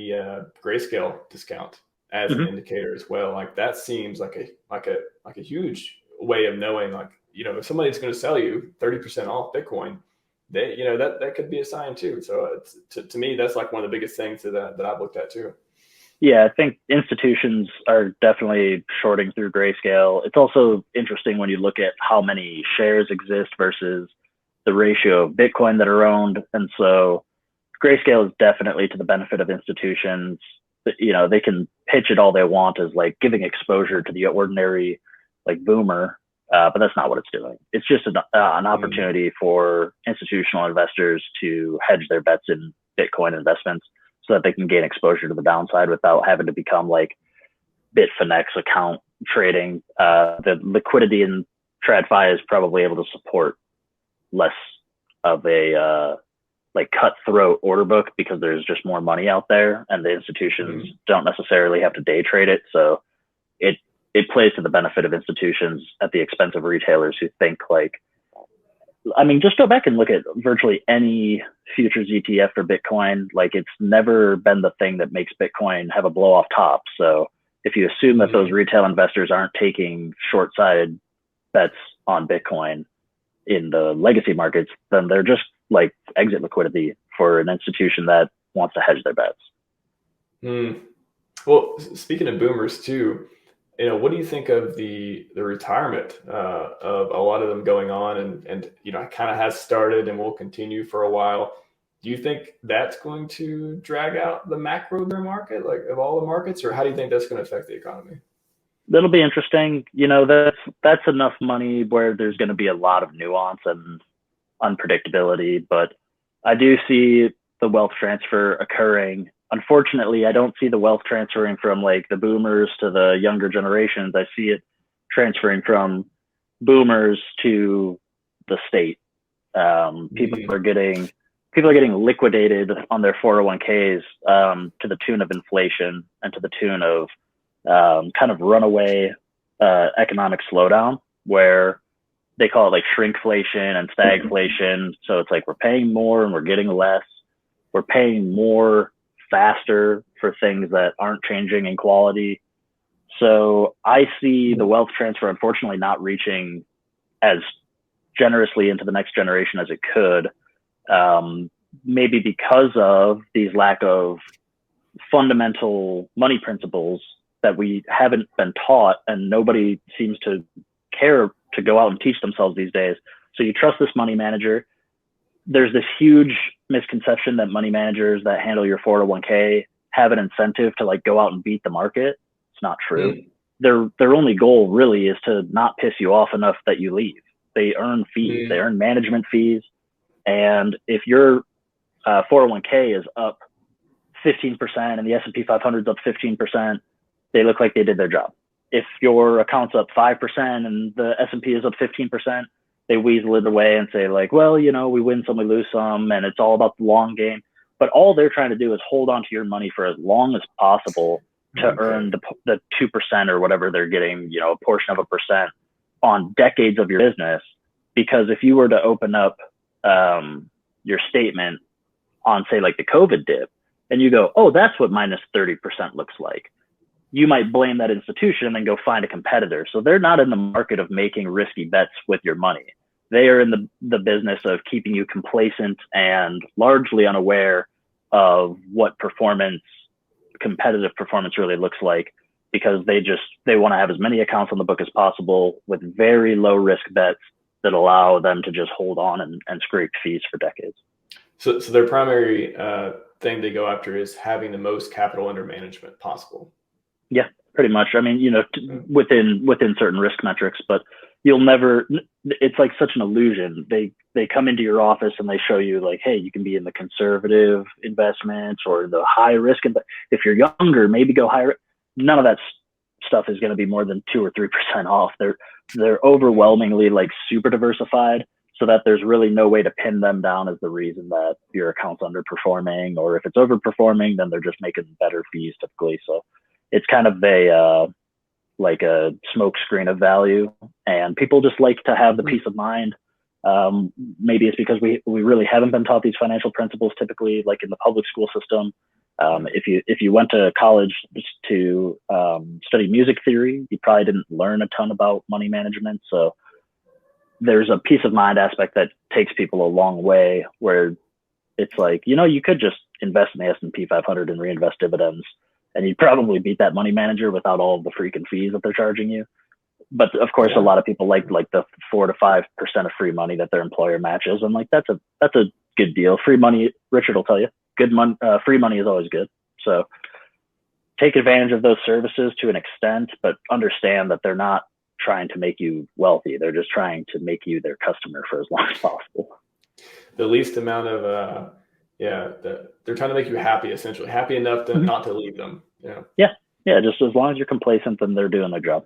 the Grayscale discount as an indicator as well. Like that seems like a huge way of knowing, like, if somebody's going to sell you 30% off Bitcoin, that could be a sign too. So to me, that's like one of the biggest things that I've looked at too. Yeah, I think institutions are definitely shorting through Grayscale. It's also interesting when you look at how many shares exist versus the ratio of Bitcoin that are owned. And so Grayscale is definitely to the benefit of institutions. They can pitch it all they want as like giving exposure to the ordinary like boomer, but that's not what it's doing. It's just an opportunity for institutional investors to hedge their bets in Bitcoin investments, so that they can gain exposure to the downside without having to become like Bitfinex account trading. The liquidity in TradFi is probably able to support less of a like cutthroat order book, because there's just more money out there and the institutions don't necessarily have to day trade it. So it plays to the benefit of institutions at the expense of retailers who think like, I mean, just go back and look at virtually any futures ETF for Bitcoin. Like, it's never been the thing that makes Bitcoin have a blow off top. So if you assume that those retail investors aren't taking short-sided bets on Bitcoin in the legacy markets, then they're just like exit liquidity for an institution that wants to hedge their bets. Well, speaking of boomers too, what do you think of the retirement of a lot of them going on, and it kind of has started and will continue for a while? Do you think that's going to drag out the macro bear market, like of all the markets, or how do you think that's going to affect the economy? That'll be interesting. That's enough money where there's going to be a lot of nuance and unpredictability, but I do see the wealth transfer occurring. Unfortunately, I don't see the wealth transferring from like the boomers to the younger generations. I see it transferring from boomers to the state. People are getting liquidated on their 401ks to the tune of inflation and to the tune of kind of runaway economic slowdown, where they call it like shrinkflation and stagflation. So it's like we're paying more and we're getting less. We're paying more faster for things that aren't changing in quality. So I see the wealth transfer, unfortunately, not reaching as generously into the next generation as it could, maybe because of these lack of fundamental money principles that we haven't been taught, and nobody seems to care to go out and teach themselves these days. So you trust this money manager. There's this huge misconception that money managers that handle your 401k have an incentive to like go out and beat the market. It's not true. Their only goal really is to not piss you off enough that you leave. They earn fees. They earn management fees. And if your 401k is up 15% and the S&P 500 is up 15%, they look like they did their job. If your account's up 5% and the S&P is up 15%, they weasel it away and say like, well, we win some, we lose some, and it's all about the long game. But all they're trying to do is hold on to your money for as long as possible to earn the 2% or whatever they're getting, a portion of a percent on decades of your business. Because if you were to open up your statement on, say, like the COVID dip, and you go, oh, that's what minus 30% looks like, you might blame that institution and go find a competitor. So they're not in the market of making risky bets with your money. They are in the business of keeping you complacent and largely unaware of what competitive performance really looks like, because they want to have as many accounts on the book as possible with very low risk bets that allow them to just hold on and scrape fees for decades. So their primary thing they go after is having the most capital under management possible. Yeah, pretty much. I mean, within certain risk metrics, but you'll never, it's like such an illusion. They come into your office and they show you like, hey, you can be in the conservative investments or the high risk. And if you're younger, maybe go higher. None of that stuff is going to be more than 2 or 3% off. They're overwhelmingly like super diversified, so that there's really no way to pin them down as the reason that your account's underperforming, or if it's overperforming, then they're just making better fees typically. So it's kind of like a smoke screen of value, and people just like to have the peace of mind. Maybe it's because we really haven't been taught these financial principles typically, like in the public school system. If you went to college to study music theory, you probably didn't learn a ton about money management. So there's a peace of mind aspect that takes people a long way, where it's like, you could just invest in the S&P 500 and reinvest dividends, and you'd probably beat that money manager without all of the freaking fees that they're charging you. But of course, a lot of people like the 4 to 5% of free money that their employer matches, and like that's a good deal. Free money, Richard will tell you, good money, free money is always good. So take advantage of those services to an extent, but understand that they're not trying to make you wealthy. They're just trying to make you their customer for as long as possible. The least amount of they're trying to make you happy, essentially happy enough to not to leave them. Yeah. Just as long as you're complacent, then they're doing their job.